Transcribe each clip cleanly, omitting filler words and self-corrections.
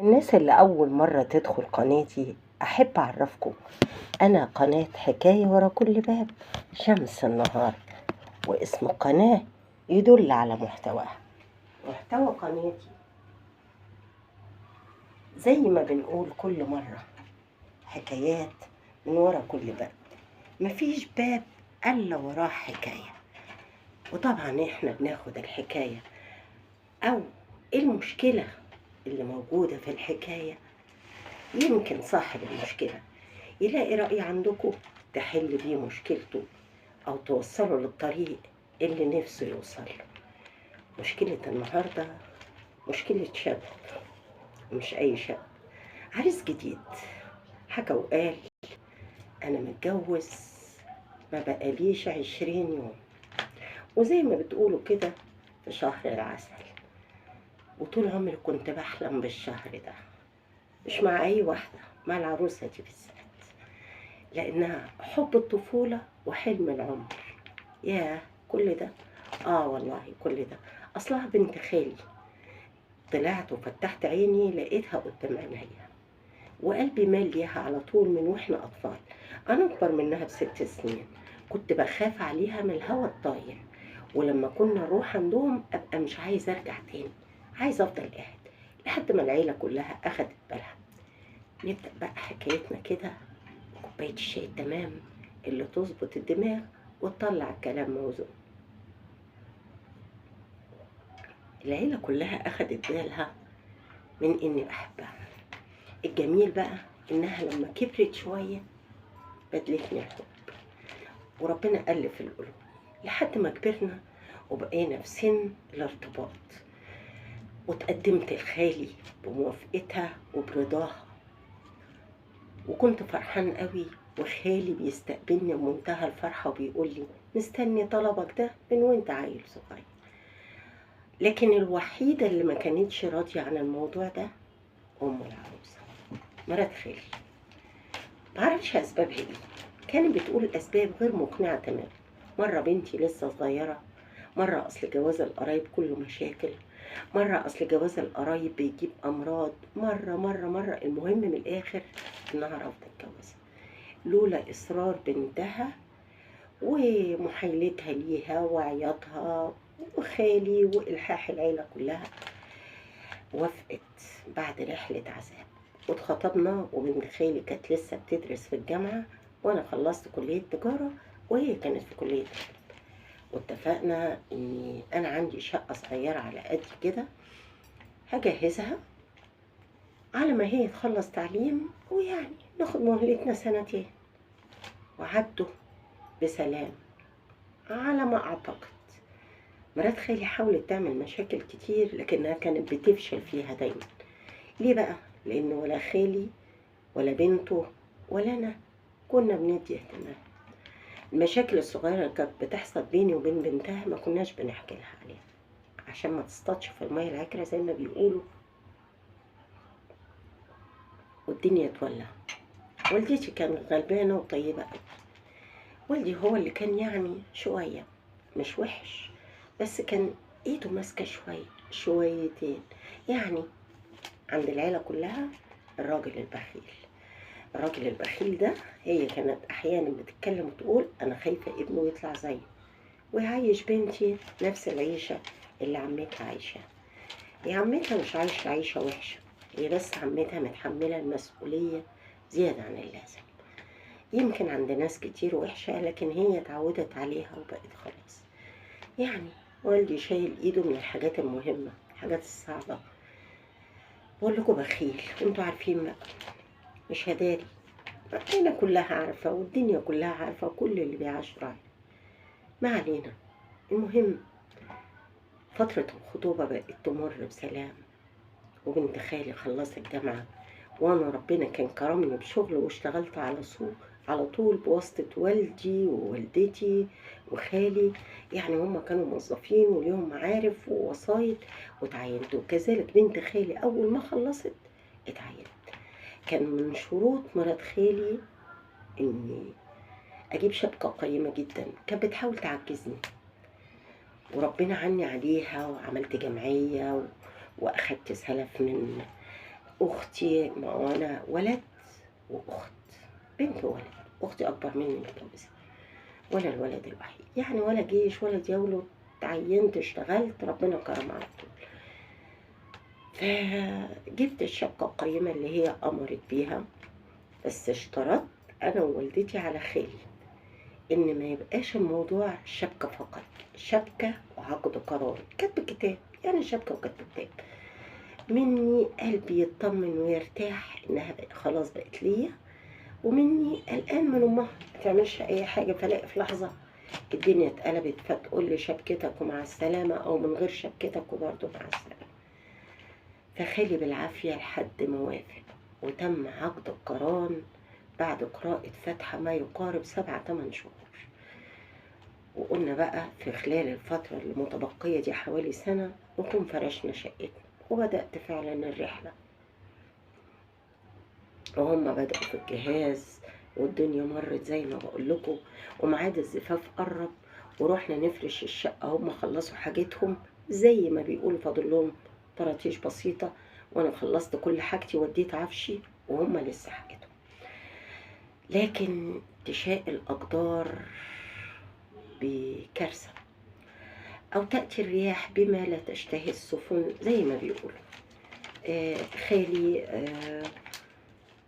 الناس اللي أول مرة تدخل قناتي أحب أعرفكم. أنا قناة حكاية ورا كل باب، شمس النهار، واسم القناة يدل على محتواها. محتوى قناتي زي ما بنقول كل مرة حكايات من ورا كل باب. مفيش باب إلا وراه حكاية، وطبعا إحنا بناخد الحكاية أو المشكلة اللي موجودة في الحكاية. يمكن صاحب المشكلة يلاقي رأي عندكم تحل بيه مشكلته أو توصله للطريق اللي نفسه يوصل له. مشكلة النهاردة مشكلة شاب، مش أي شاب، عريس جديد. حكى وقال أنا متجوز ما بقاليش 20 يوم، وزي ما بتقولوا كده في شهر العسل، وطول عمري كنت بحلم بالشهر ده، مش مع أي واحدة، مع العروسة دي بالذات، لأنها حب الطفولة وحلم العمر. ياه، كل ده؟ والله كل ده أصلها بنت خالي. طلعت وفتحت عيني لقيتها قدام عينيا، وقلبي مال ليها على طول من واحنا أطفال. أنا أكبر منها ب6 سنين. كنت بخاف عليها من الهوا الطاير، ولما كنا نروح عندهم أبقى مش عايزة أرجع تاني، عايزة أفضل قاعد لحد ما العيلة كلها أخدت بالها. نبدأ بقى حكايتنا كده، كوباية الشاي التمام اللي تظبط الدماغ وتطلع الكلام موزون. العيلة كلها أخدت بالها من إني بحبها. الجميل بقى إنها لما كبرت شوية بدلتني الحب، وربنا ألف القلوب لحد ما كبرنا وبقينا في سن الارتباط، وتقدمت لخالي بموافقتها وبرضاها، وكنت فرحان قوي، وخالي بيستقبلني بمنتهى الفرحة وبيقول لي مستني طلبك ده من وانت عيل صغير. لكن الوحيدة اللي ما كانتش راضية عن الموضوع ده أم العروسة، مرات خالي. معرفش أسبابها إيه، كانت بتقول أسباب غير مقنعة تماما. مرة بنتي لسه صغيرة، مرة أصل جواز القرايب كله مشاكل، مرة أصل جواز القرايب بيجيب أمراض، مرة المهم من الآخر إنها رافضة الجواز، لولا إصرار بنتها ومحايلتها ليها وعياطها وخالي وإلحاح العيلة كلها. وافقت بعد رحلة عذاب واتخطبنا، وبنت خالي كانت لسه بتدرس في الجامعة، وأنا خلصت كلية تجارة وهي كانت في كلية طب. واتفقنا إني أنا عندي شقة صغيرة على قد كده هجهزها على ما هي تخلص تعليم، ويعني ناخد مهلتنا سنتين. وعدوا بسلام على ما أعتقد. مرات خالي حاولت تعمل مشاكل كتير لكنها كانت بتفشل فيها دايما. ليه بقى؟ لأن ولا خالي ولا بنته ولا أنا كنا بندي اهتمام. المشاكل الصغيرة اللي كانت بتحصل بيني وبين بنتها ما كناش بنحكي لها عليها عشان ما تصطادش في المية العكرة زي ما بيقولوا والدنيا تولع. والدتي كانت غلبانة وطيبة قوي. والدي هو اللي كان يعني شوية مش وحش، بس كان ايده ماسكة شويتين يعني. عند العيلة كلها الراجل البخيل. الراجل البخيل ده هي كانت أحيانا بتتكلم وتقول أنا خايفة ابنه يطلع زيه ويعيش بنتي نفس العيشة اللي عمتها عايشاها. هي عمتها مش عايشة عيشة وحشة، هي بس عمتها متحملة المسؤولية زيادة عن اللازم. يمكن عند ناس كتير وحشة لكن هي اتعودت عليها وبقت خلاص. يعني والدي شايل ايده من الحاجات المهمة، الحاجات الصعبة. بقول لكم بخيل وانتوا عارفين بقى، مش هداري. العيلة كلها عارفة والدنيا كلها عارفة وكل اللي بيعاش راعي. ما علينا. المهم فترة الخطوبة بقت تمر بسلام، وبنت خالي خلصت الجامعة، وانا ربنا كان كرمني بشغل واشتغلت على طول بواسطة والدي ووالدتي وخالي. يعني هما كانوا موظفين وليهم معارف ووسايط، وتعينت. وكذلك بنت خالي اول ما خلصت اتعينت. كان من شروط مرات خالي اني اجيب شبكة قيمة جدا، كانت بتحاول تعجزني، وربنا عني عليها وعملت جمعية واخدت سلف من اختي، ما انا ولد واخت، بنت وولد. اختي اكبر مني متجوزه، وانا الولد الوحيد، يعني ولا جيش ولا ديولة. اتعينت اشتغلت ربنا كرم على طول. فجبت الشبكة القيمة اللي هي أمرت بيها، بس اشترطت أنا ووالدتي على خالي إن ما يبقاش الموضوع شبكة فقط، شبكة وعقد قرار، كتب كتاب، يعني شبكة وكتب كتاب. مني قلبي يطمن ويرتاح إنها خلاص بقت ليا، ومني قلقان من أمها ما تعملش أي حاجة، فلاقي في لحظة الدنيا اتقلبت فتقول لي شبكتك ومع السلامة، أو من غير شبكتك وبرضه مع السلامة. فخالي بالعافية لحد ما وافق، وتم عقد القران بعد قراءة فاتحة ما يقارب 7-8 شهور. وقلنا بقى في خلال الفترة المتبقية دي حوالي سنة نكون فرشنا شقتنا، وبدأت فعلا الرحلة. وهم بدأوا في الجهاز، والدنيا مرت زي ما بقول لكم، وميعاد الزفاف قرب، ورحنا نفرش الشقة. هم خلصوا حاجتهم زي ما بيقولوا، فاضل لهم طراتيش بسيطة، وانا خلصت كل حاجتي وديت عفشي، وهم لسه حاجتهم. لكن تشاء الأقدار بكارثة، أو تأتي الرياح بما لا تشتهي السفن زي ما بيقولوا. خالي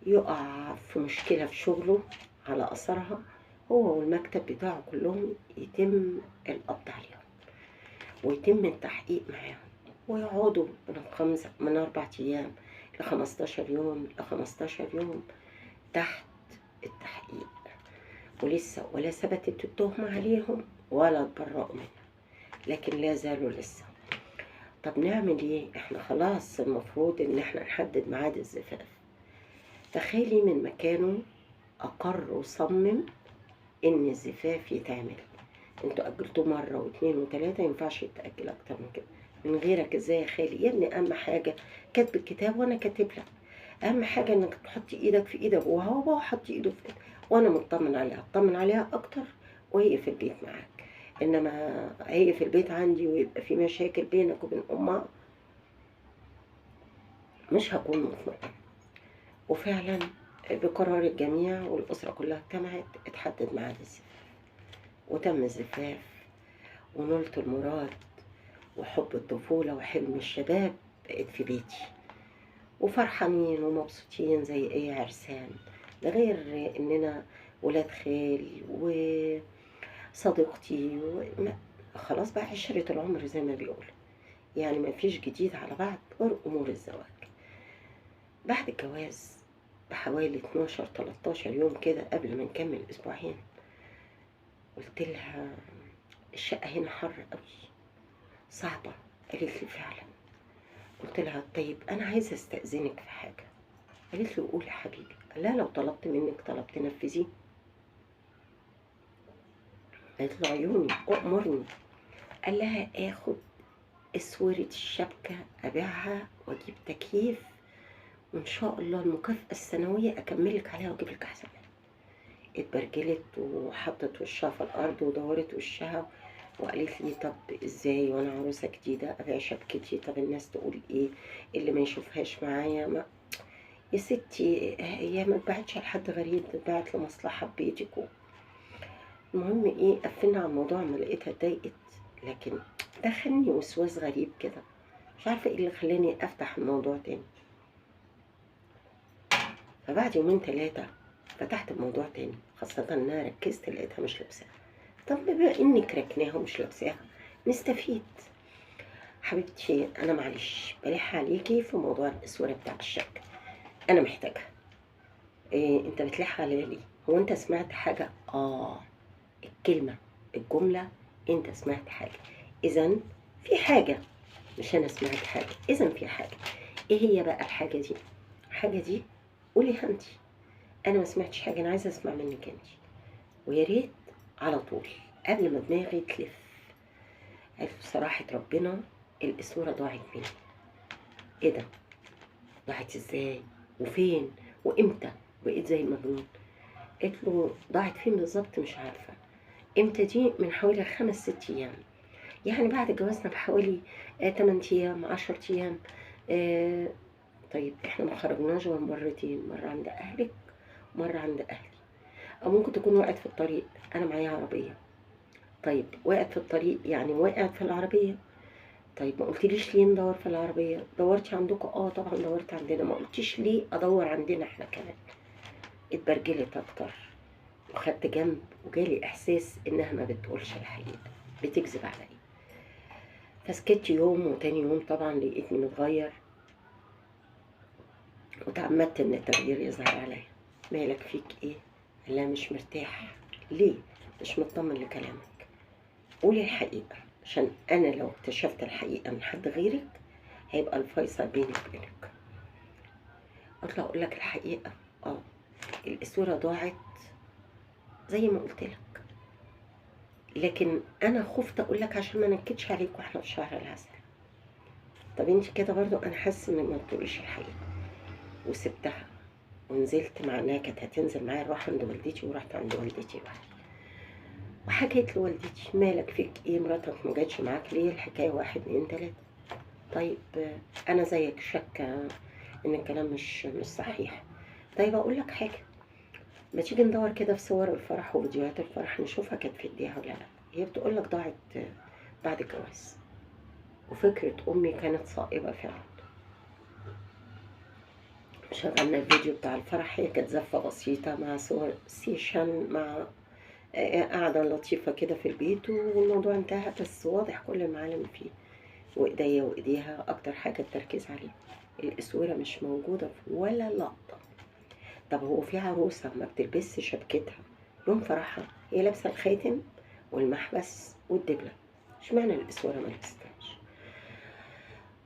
يقع في مشكلة في شغله على أثرها، هو والمكتب بتاعه كلهم يتم القبض عليهم، ويتم التحقيق معاهم، ويقعدوا من 4 أيام ل15 يوم، ل15 يوم تحت التحقيق، ولسه ولا ثبتت التهمة عليهم ولا اتبرأوا منها، لكن لا زالوا لسه. طب نعمل ايه؟ احنا خلاص المفروض ان احنا نحدد ميعاد الزفاف. فخالي من مكانه أقر وصمم إن الزفاف يتعمل. انتوا أجلتوه مرة واتنين وتلاتة، ينفعش يتأجل أكتر من كده. من غيرك ازاي يا خالي؟ يا ابني أهم حاجة كاتب الكتاب وأنا كاتب لك، أهم حاجة إنك تحطي إيدك في إيد أبوها وهو حط إيده في إيد، وأنا مطمن عليها، أطمن عليها أكتر وهي في البيت معاك. إنما هي في البيت عندي ويبقى في مشاكل بينك وبين أمها، مش هكون مطمئن. وفعلا بقرار الجميع والأسرة كلها اجتمعت، اتحدد ميعاد الزفاف، وتم الزفاف، ونلت المراد، وحب الطفولة وحلم الشباب بقيت في بيتي، وفرحانين ومبسوطين زي أي عرسان. ده غير إننا ولاد خال وصديقتي خلاص بقى عشرة العمر زي ما بيقولوا، يعني ما فيش جديد على بعض غير أمور الزواج. بعد الجواز بحوالي 12-13 يوم كده، قبل ما نكمل أسبوعين، قلت لها الشقة هنا حر قوي، صعبة. قالت لي فعلا. قلت لها طيب أنا عايزة أستأذنك في حاجة. قالت لي قولي يا حبيبي. قال لها لو طلبت منك طلب تنفذيه. قالت له عيوني أؤمرني. قال لها آخد اسورة الشبكة أبيعها وأجيب تكييف، وإن شاء الله المكافأة السنوية أكملك عليها وأجيب لك أحسن منها. اتبرجلت وحطت وشها في الأرض ودورت وشها، وقالت لي طب ازاي وانا عروسه جديده ابيع شبكتي؟ طب الناس تقول ايه اللي ما يشوفهاش معايا؟ ما يا ستي هي ما اتباعتش لحد غريب، اتباعت لمصلحه ببيتك. المهم ايه، قفلنا على الموضوع ما لقيتها اتضايقت، لكن دخلني وسواس غريب كده، مش عارفه ايه اللي خلاني افتح الموضوع تاني. فبعد يومين 3 فتحت الموضوع تاني، خاصه ان انا ركزت لقيتها مش لابساها. طب بما انك ركناها ومش لابساها نستفيد. حبيبتي انا معلش بلح عليكي في موضوع الاسوره بتاع الشبكه، انا محتاجها. إيه انت بتلح عليا ليه؟ هو انت سمعت حاجه؟ الكلمه الجمله انت سمعت حاجه، اذا في حاجه، مش انا سمعت حاجه، اذا في حاجه. ايه هي بقى الحاجه دي؟ الحاجه دي قوليها انت، انا ما سمعتش حاجه، انا عايزه اسمع منك انت، ويا ريت على طول قبل ما دماغي تلف. قالت بصراحه ربنا الاسوره ضاعت مني. ايه ده؟ ضاعت ازاي وفين وامتى؟ بقيت زي المجنون. قلت له ضاعت فين بالظبط مش عارفه. امتى دي؟ من حوالي 5-6 ايام، يعني بعد جوازنا بحوالي 8 ايام 10 ايام. آه، طيب احنا ما خرجناش غير مرتين، مرة عند اهلك ومرة عند اهلي. او ممكن تكون وقعت في الطريق، انا معايا عربية. طيب وقعت في الطريق يعني وقعت في العربية. طيب ما قلتليش ليه ندور في العربية؟ دورتي عندكم؟ اه طبعا دورت عندنا. ما قلتيش ليه ادور عندنا احنا كمان؟ اتبرجلت اكتر وخدت جنب، وجالي احساس انها ما بتقولش الحقيقة، بتكذب عليا. فسكت يوم، وتاني يوم طبعا لقيتني متغير، وتعمدت ان التغيير يظهر عليا. مالك فيك ايه؟ لا مش مرتاح. ليه؟ مش مطمن لكلامك. قولي الحقيقة، عشان انا لو اكتشفت الحقيقة من حد غيرك هيبقى الفيصل بيني وبينك. اطلع اقول لك الحقيقة. اه الاسورة ضاعت زي ما قلت لك، لكن انا خفت اقول لك عشان ما نكدش عليك واحنا في شهر العسل. طب انت كده برضو انا حاسه انك ما بتقوليش الحقيقة. وسبتها ونزلت، مع انها كانت هتنزل معايا نروح عند والدتي، ورحت عند والدتي لوحدي. وحكيت لوالدتي مالك فيك ايه؟ مراتك ما جاتش معاك ليه؟ الحكايه واحد اتنين تلاته. طيب انا زيك شاكه ان الكلام مش صحيح. طيب اقول لك حاجه، ما تيجي ندور كده في صور الفرح وفيديوهات الفرح نشوفها كانت في ايديها ولا لا. هي بتقول لك ضاعت بعد الجواز. وفكره امي كانت صائبه فعلا. شغلنا الفيديو بتاع الفرح، هي كانت زفه بسيطه مع صور سيشن، مع قاعدة لطيفة كده في البيت، والموضوع انتهى. بس واضح كل المعالم فيه، وإيديا وإيديها أكتر حاجة التركيز عليه. الأسورة مش موجودة في ولا لقطة. طب هو في عروسة ما بتلبسش شبكتها يوم فرحها؟ هي لابسة الخاتم والمحبس والدبلة، اشمعنى الأسورة ما لبستهاش؟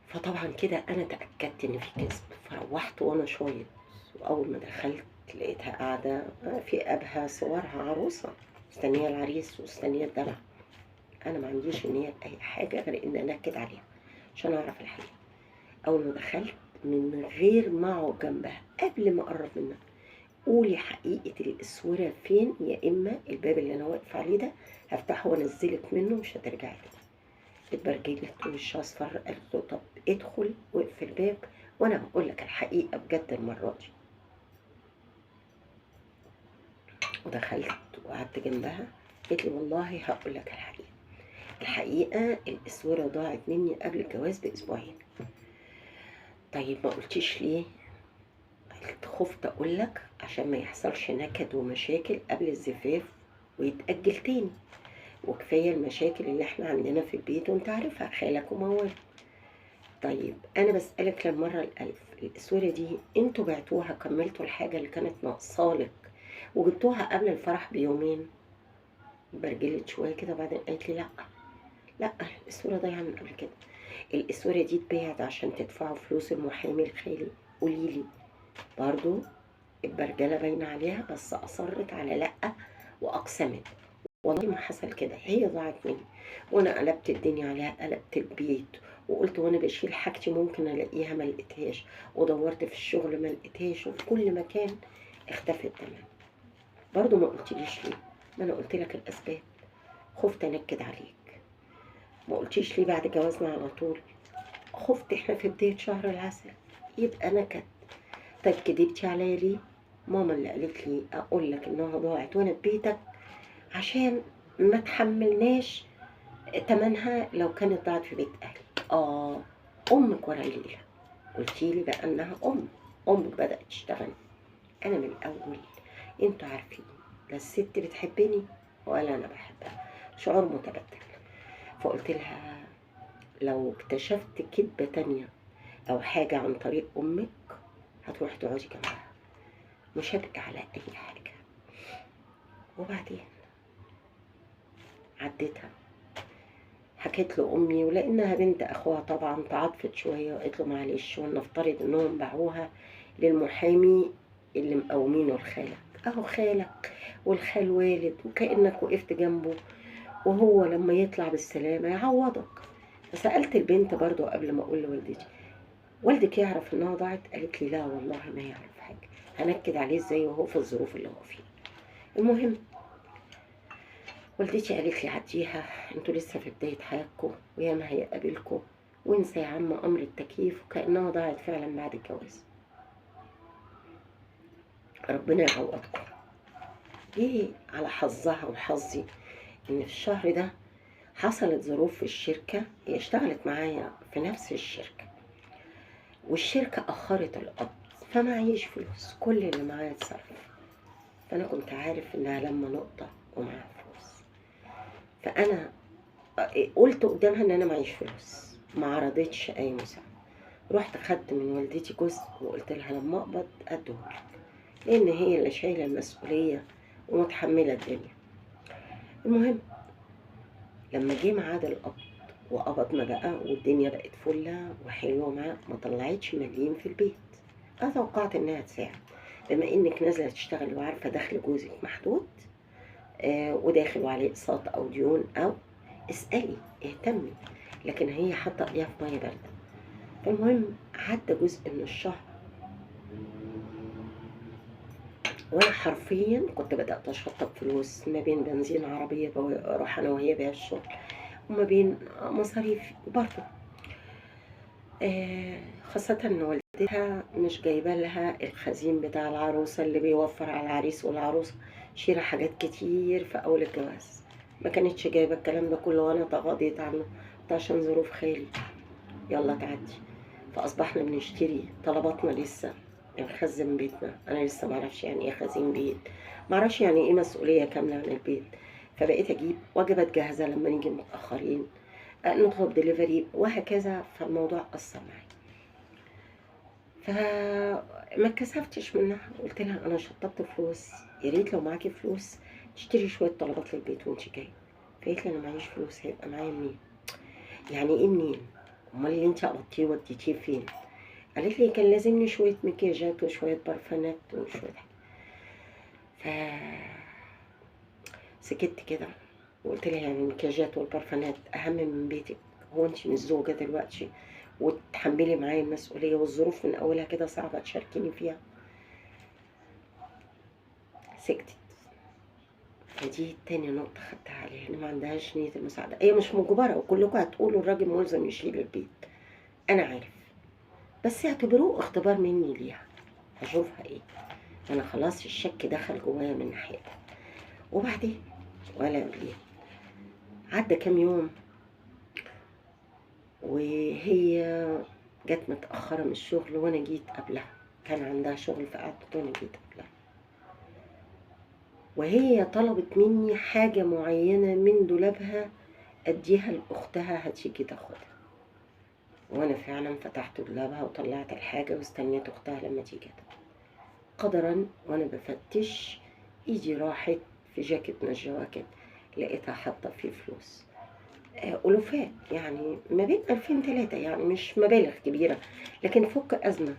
فطبعا كده أنا تأكدت إن في كذب. فروحت وأنا شايط، وأول ما دخلت لقيتها قاعدة في أبهى صورها عروسة مستنية العريس ومستنية الدلع. أنا ما عنديش نية بأي حاجة غير إن أنكد عليها عشان أعرف الحقيقة. أول ما دخلت من غير ما أقعد جنبها، قبل ما أقرب منها، قولي حقيقة الأسورة فين، يا إما الباب اللي أنا واقف عليه ده هفتحه وأنزلك منه مش هترجعي تاني. اتبرجلت ووشها أصفر. قالت له طب ادخل واقف الباب وأنا هقول لك الحقيقة بجد المرة دي. ودخلت وقعدت جنبها. قالت لي والله هقول لك الحقيقة. الحقيقة الأسورة ضاعت مني قبل الجواز بأسبوعين. طيب ما قلتيش ليه؟ قلت خفت أقول لك عشان ما يحصلش نكد ومشاكل قبل الزفاف ويتأجل تاني، وكفاية المشاكل اللي احنا عندنا في البيت وانت عارفها، خالك وموالك. طيب أنا بسألك للمرة الألف، الأسورة دي انتوا بعتوها كملتوا الحاجة اللي كانت ناقصالك وجبتوها قبل الفرح بيومين؟ برجلت شوية كده بعدين قالت لي لأ. لا الاسوره ضايعه من قبل كده. الاسوره دي اتباعت عشان تدفعوا فلوس المحامي الخالي. قوليلي برضو البرجله باينه عليها، بس اصرت على لا واقسمت. والله ما حصل كده، هي ضاعت مني وانا قلبت الدنيا عليها، قلبت البيت، وقلت وانا بشيل حاجتي ممكن الاقيها، ما لقيتهاش. ودورت في الشغل ما لقيتهاش، وفي كل مكان اختفت تمام. برضو ما قلتليش ليه؟ ما انا قلت لك الاسباب، خفت انكد عليك. ما قلتيش ليه بعد جوازنا على طول؟ خفت احنا في بداية شهر العسل يبقى نكد. طيب كدبتي عليا ليه؟ ماما اللي قالت لي اقول لك انها ضاعت وانا في بيتك عشان ما تحملناش تمنها لو كانت ضاعت في بيت اهلي. امك ورا الليله قلتي لي بقى انها امك بدات تشتغل. انا من الاول انتوا عارفين لا الست بتحبني ولا انا بحبها، شعور متبادل. فقلت لها لو اكتشفت كدبة تانية أو حاجة عن طريق أمك هتروحي تقعدي جنبها، مش هبقي على أي حاجة. وبعدين عديتها، حكيت له أمي، ولأنها بنت أخوها طبعا تعاطفت شوية وقالت له معلش، ولنفترض إنهم باعوها للمحامي اللي مقومينه لخالك. أهو خالك والخال والد، وكأنك وقفت جنبه، وهو لما يطلع بالسلامة يعوضك. فسألت البنت برضو قبل ما أقول لوالدتي والدك يعرف انها ضاعت؟ قالت لي لا والله ما يعرف حاجه، هنكد عليه ازاي وهو في الظروف اللي هو فيها. المهم والدتي قالت لي عديها، انتوا لسه في بدايه حياتكم وياما هيقابلكم، وانسى يا عم امر التكييف، وكأنها ضاعت فعلا بعد الجواز. ربنا يعوضكم. جه على حظها وحظي ان في الشهر ده حصلت ظروف في الشركة. هي اشتغلت معايا في نفس الشركة، والشركة أخرت القبض، فمعيش فلوس، كل اللي معايا اتصرف. فأنا كنت عارف إنها لما نقطة ومعاها فلوس، فأنا قلت قدامها إن أنا معيش فلوس، ما عرضتش أي مساعدة. رحت خدت من والدتي جزء وقلت لها لما أقبض أديهولك، لأن هي اللي شايلة المسؤولية ومتحملة الدنيا. المهم لما جه ميعاد القبض وقبضنا بقى والدنيا بقت فلة وحلوة معاه، ما طلعتش مليم في البيت. أنا توقعت إنها تساعد، بما إنك نازلة تشتغلي وعارفة دخل جوزك محدود، وداخل وعليه أقساط أو ديون، أو اسألي اهتمي. لكن هي حاطة إيديها في مية باردة. فالمهم عدى جزء من الشهر، وأنا حرفيا كنت بدأت أشطب فلوس ما بين بنزين عربية بروح أنا وهي بيها الشغل، وما بين مصاريف برضه. خاصة إن والدتها مش جايبة لها الخزين بتاع العروسة اللي بيوفر على العريس والعروسة شيرة حاجات كتير في أول الجواز. ما كانتش جايبة الكلام ده كله، وأنا تغاضيت عنه. ده عشان ظروف خالي، يلا تعدي. فأصبحنا بنشتري طلباتنا، لسه نخزن بيتنا. أنا لسه معرفش يعني إيه خزين بيت، معرفش يعني إيه مسؤولية كاملة عن البيت. فبقيت أجيب وجبات جاهزة لما نيجي متأخرين، نطلب دليفري وهكذا. فالموضوع أثر معايا، فما اتكسفتش منها. قلت لها انا شطبت فلوس، يا ريت لو معاكي فلوس تشتري شويه طلبات للبيت وانت جايه. فقالت لي انا معيش فلوس. هيبقى معايا منين؟ يعني ايه منين؟ امال اللي انت قبضتيه وديتيه فين؟ قالت لي كان لازمني شويه مكياجات وشويه برفانات وشويه حاجات. سكت كده وقلت لها يعني المكياجات والبرفانات اهم من بيتك؟ هو انت مش زوجه دلوقتي وتحملي معايا المسؤوليه، والظروف من اولها كده صعبه تشاركيني فيها؟ سكتت. فدي تاني نقطة خدتها عليها، إن ما عندهاش نية المساعدة. هي مش مجبرة، وكلكم هتقولوا الراجل ملزم يشيل البيت، أنا عارف، بس اعتبروه اختبار مني ليها، هشوفها إيه. أنا خلاص الشك دخل جوايا من ناحيتها. وبعدين ولا ليه، عدى كام يوم وهي جت متأخرة من الشغل وأنا جيت قبلها. كان عندها شغل فقعدت وأنا جيت قبلها، وهي طلبت مني حاجة معينة من دولابها أديها لأختها هتيجي تاخدها. وانا فعلا فتحت دولابها وطلعت الحاجة واستنيت اختها لما تيجي. قدرا وانا بفتش ايدي راحت في جاكيت من الجواكت، لقيتها حاطة فيه فلوس، ألوفات، يعني ما بين 2000 3، يعني مش مبالغ كبيرة لكن فك أزمة.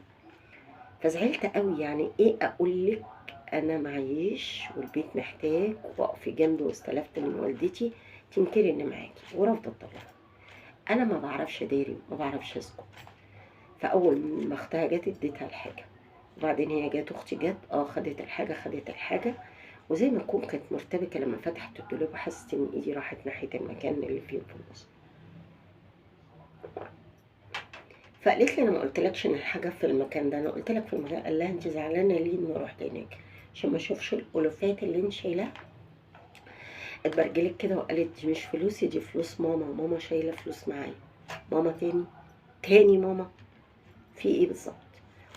فزعلت قوي. يعني ايه اقولك انا معيش والبيت محتاج واقفي جنبي واستلفت من والدتي تنكري ان معاكي ورافضة الطلاق؟ انا ما بعرفش اداري، ما بعرفش اسكت. فاول ما اختها جت اديتها الحاجه، وبعدين هي جت اختي جت خدت الحاجه، خدت الحاجه، وزي ما تكون كانت مرتبكه. لما فتحت الدولاب وحست ان ايدي راحت ناحيه المكان اللي فيه الفلوس، فقالت لي انا ما قلتلكش ان الحاجه في المكان ده؟ انا قلت لك في المكان. قال لها انت زعلانه ليه اني رحت هناك؟ عشان ما اشوفش الالوفات اللي انت شايلاها؟ اتبرجلت كده وقالت دي مش فلوسي، دي فلوس ماما، ماما شايله فلوس معايا. ماما تاني ماما؟ في ايه بالظبط؟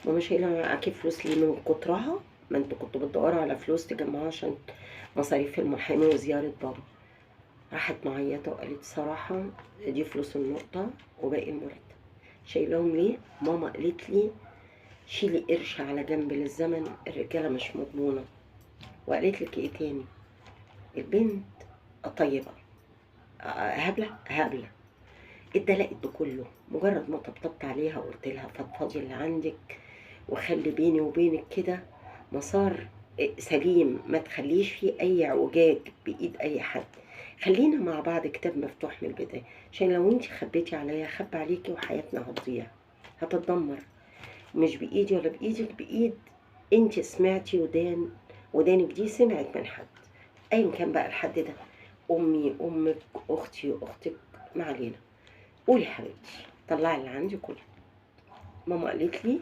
ماما شايله معاكي فلوس ليه؟ من كترها ما انتوا كنتوا بتدوروا على فلوس تجمعوها عشان مصاريف المحامي وزياره بابا. راحت معيطه وقالت صراحه دي فلوس النقطه وباقي المرتب. شايلهم ليه؟ ماما قالت لي شيلي قرش على جنب للزمن، الرجاله مش مضمونه. وقالت لك ايه تاني؟ البنت طيبه، هبله اتدلقت بكله. مجرد ما طبطبت عليها وقلت لها فضفضي اللي عندك، وخلي بيني وبينك كده مسار سليم، ما تخليش فيه اي اعوجاج بايد اي حد، خلينا مع بعض كتاب مفتوح من البدايه، عشان لو انت خبيتي عليا خب عليكي وحياتنا هتضيع، هتتدمر. مش بايدي ولا بايدك، بايد انت سمعتي، ودانك دي سمعت من حد، ايا كان بقى الحد ده، امي، امك، اختي، اختك، ما علينا. قولي حبيبتي. طلعي اللي عندي كله. ماما قالت لي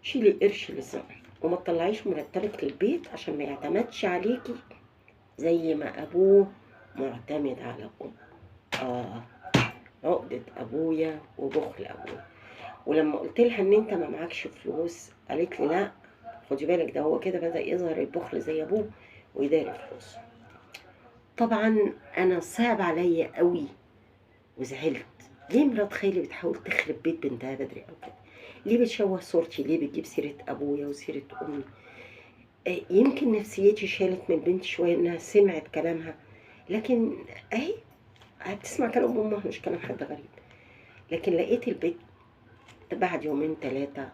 شيلي قرش للزمن وما تطلعيش مرتبك للبيت عشان ما يعتمدش عليكي زي ما ابوه معتمد على امه. عقدة ابويا وبخل ابويا. ولما قلت لها ان انت ما معكش فلوس قالت لي لا خدي بالك، ده هو كده بدأ يظهر البخل زي ابوه ويداري فلوسه. طبعا انا صعب عليا قوي وزعلت. ليه مرات خالي بتحاول تخرب بيت بنتها بدري او كده؟ ليه بتشوه صورتي؟ ليه بتجيب سيرة ابويا وسيرة امي؟ يمكن نفسيتي شالت من البنت شوية انها سمعت كلامها، لكن اهي بتسمع كلام امها مش كلام حد غريب. لكن لقيت البيت بعد يومين 3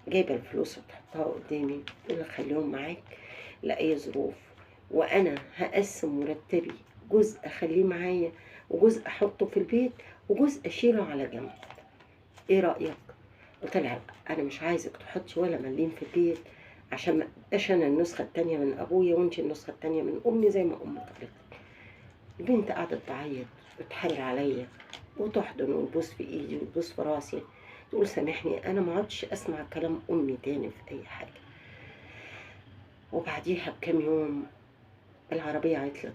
جايبة الفلوس وتحطها قدامي تقول لي خليهم معاك لأي ظروف، وأنا هقسم مرتبي جزء أخليه معايا وجزء أحطه في البيت وجزء أشيله على جنب. إيه رأيك؟ قلت لها أنا مش عايزك تحطي ولا مليم في البيت عشان ما أبقاش أنا النسخة التانية من أبويا وأنت النسخة التانية من أمي زي ما أمك قالت. البنت قعدت تعيط وتحايل عليا وتحضن وتبوس في إيدي وتبوس في راسي تقول سامحني أنا ما عدتش أسمع كلام أمي تاني في أي حاجة. وبعديها بكام يوم العربية عطلت،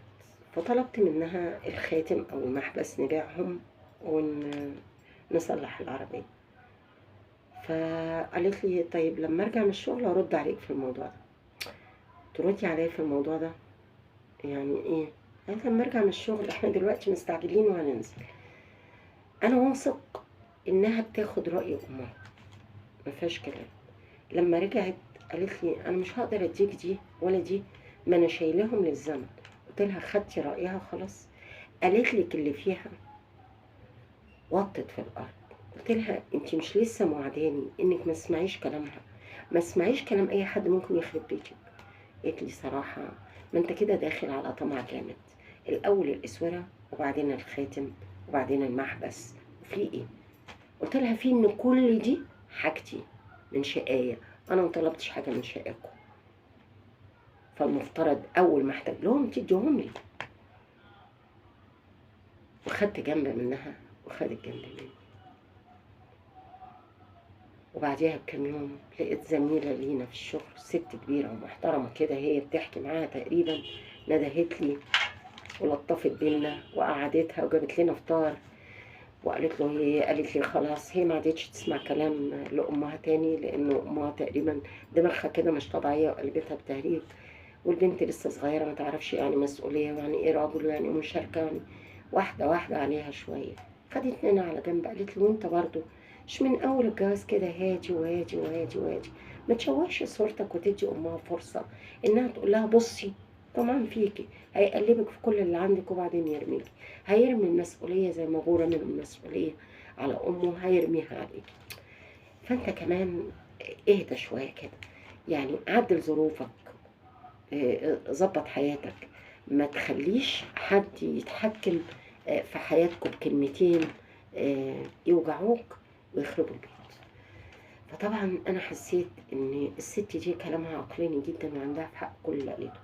فطلبت منها الخاتم أو المحبس نبيعهم ونصلح العربية. فقالت لي طيب لما أرجع من الشغل أرد عليك في الموضوع ده. تردي عليا في الموضوع ده؟ يعني إيه؟ قالت لما أرجع من الشغل إحنا دلوقتي مستعجلين وهننزل. أنا واثق إنها بتاخد رأي أمها مفيهاش كلام. لما رجعت قالت لي انا مش هقدر اديك دي ولا دي، ما انا شايلهم للزمن. قلت لها خدتي رايها خلاص؟ قالت لك اللي فيها وطت في الارض. قلت لها انت مش لسه موعداني انك ما تسمعيش كلامها، ما تسمعيش كلام اي حد ممكن يخرب بيتك؟ قالت لي صراحه ما انت كده داخل على طمع جامد، الاول الاسوره وبعدين الخاتم وبعدين المحبس وفي ايه؟ قلت لها في ان كل دي حاجتي من شقاية، انا ما طلبتش حاجه من شقاكم، فالمفترض اول ما احتاج لهم تديهم لي. وخدت جنب منها وخدت جنب مني. وبعديها بكام يوم لقيت زميله لينا في الشغل ست كبيره ومحترمه كده هي بتحكي معاها تقريبا، ندهت لي ولطفت بينا وقعدتها وجابت لنا فطار وقالت له هي قالت لي خلاص هي ما عادتش تسمع كلام لامها تاني لانه امها تقريبا دماغها كده مش طبيعيه وقلبتها بتهريج، والبنت لسه صغيره ما تعرفش يعني مسؤوليه يعني ايه راجل يعني مشاركه يعني. واحده واحده عليها شويه. خدتني على جنب قالت لي وانت برضو مش من اول الجواز كده هادي وهادي وهادي وهادي، ما تشوهش صورتك وتدي امها فرصه انها تقول لها بصي طبعا فيكي هيقلبك في كل اللي عندك وبعدين يرميكي، هيرمي المسؤوليه زي ما ابوه رمي المسؤوليه على امه هيرميها عليكي. فانت كمان اهدى شويه كده، يعني عدل ظروفك، ظبط حياتك، ما تخليش حد يتحكم في حياتكم بكلمتين يوجعوك ويخربوا البيت. فطبعا انا حسيت ان الست دي كلامها عقلاني جدا وعندها في حق كل اللي قالته.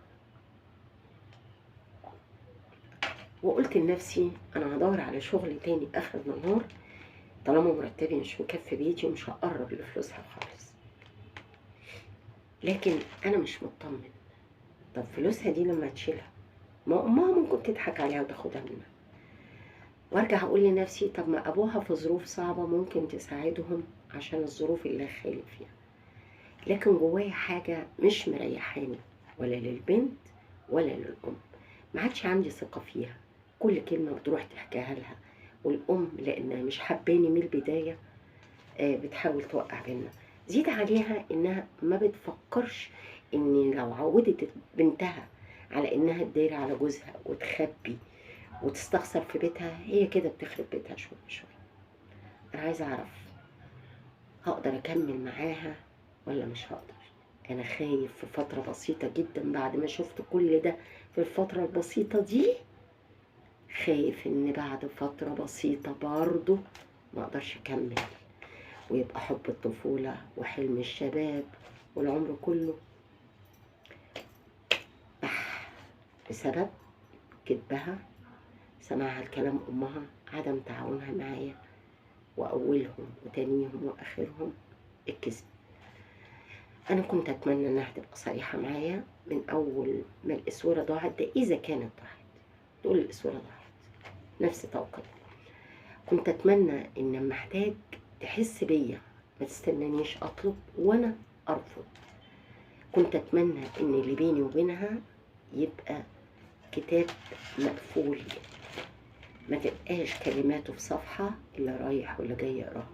وقلت لنفسي انا هدور على شغل تاني اخر النهار طالما مرتبي مش مكفي بيتي ومش هقرب لفلوسها خالص. لكن انا مش مطمن، طب فلوسها دي لما تشيلها ما امها ممكن تضحك عليها وتاخدها منها، وارجع اقول لنفسي طب ما ابوها في ظروف صعبة ممكن تساعدهم عشان الظروف اللي خالف فيها. لكن جوايا حاجة مش مريحاني ولا للبنت ولا للأم، ما عادش عندي ثقة فيها، كل كلمة بتروح تحكيها لها، والأم لأنها مش حباني من البداية بتحاول توقع بينا. زيد عليها إنها ما بتفكرش إن لو عودت بنتها على إنها تداري على جوزها وتخبي وتستخسر في بيتها هي كده بتخرب بيتها شوية بشوية. أنا عايزة أعرف هقدر أكمل معاها ولا مش هقدر؟ أنا خايف في فترة بسيطة جدا بعد ما شفت كل ده في الفترة البسيطة دي، خايف إن بعد فترة بسيطة برضه ما أقدرش أكمل ويبقى حب الطفولة وحلم الشباب والعمر كله بح بسبب كذبها، سماعها لكلام أمها، عدم تعاونها معايا، وأولهم وتانيهم وآخرهم الكذب. أنا كنت أتمنى إنها تبقى صريحة معايا من أول ما الأسورة ضاعت، ده إذا كانت ضاعت، تقول الأسورة ضاعت نفس توقيت. كنت أتمنى إن لما أحتاج تحس بيا، ما تستنانيش أطلب وأنا أرفض. كنت أتمنى إن اللي بيني وبينها يبقى كتاب مقفول، ما تبقاش كلماته في صفحة اللي رايح واللي جاي يقراها.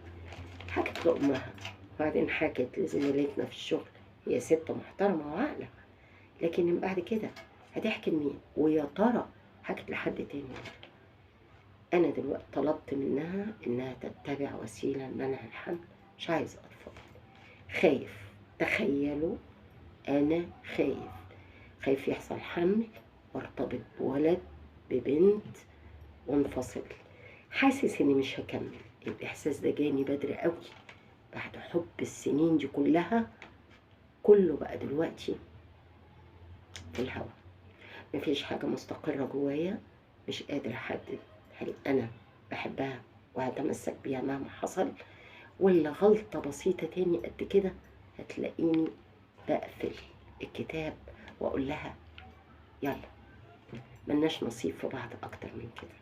حكت لأمها وبعدين حكت لزميلتنا في الشغل، هي ست محترمة وعاقلة، لكن من بعد كده هتحكي لمين؟ ويا ترى حكت لحد تاني؟ أنا دلوقتي طلبت منها إنها تتبع وسيلة لمنع الحمل، مش عايز أطفال. خايف، تخيلوا، أنا خايف يحصل حمل وارتبط بولد ببنت وانفصل. حاسس إني مش هكمل. الإحساس ده جاني بدري قوي بعد حب السنين دي كلها، كله بقى دلوقتي في الهوا. مفيش حاجة مستقرة جوايا، مش قادرة أحدد هل أنا بحبها وهتمسك بيها مهما حصل، ولا غلطة بسيطة تاني قد كده هتلاقيني بقفل الكتاب وأقول لها يلا ملناش نصيب في بعض أكتر من كده.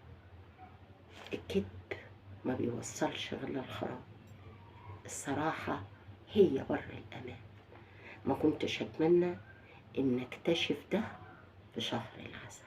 الكذب ما بيوصلش غير للخراب. الصراحة هي بر الأمان. ما كنتش أتمنى إن أكتشف ده في شهر العسل.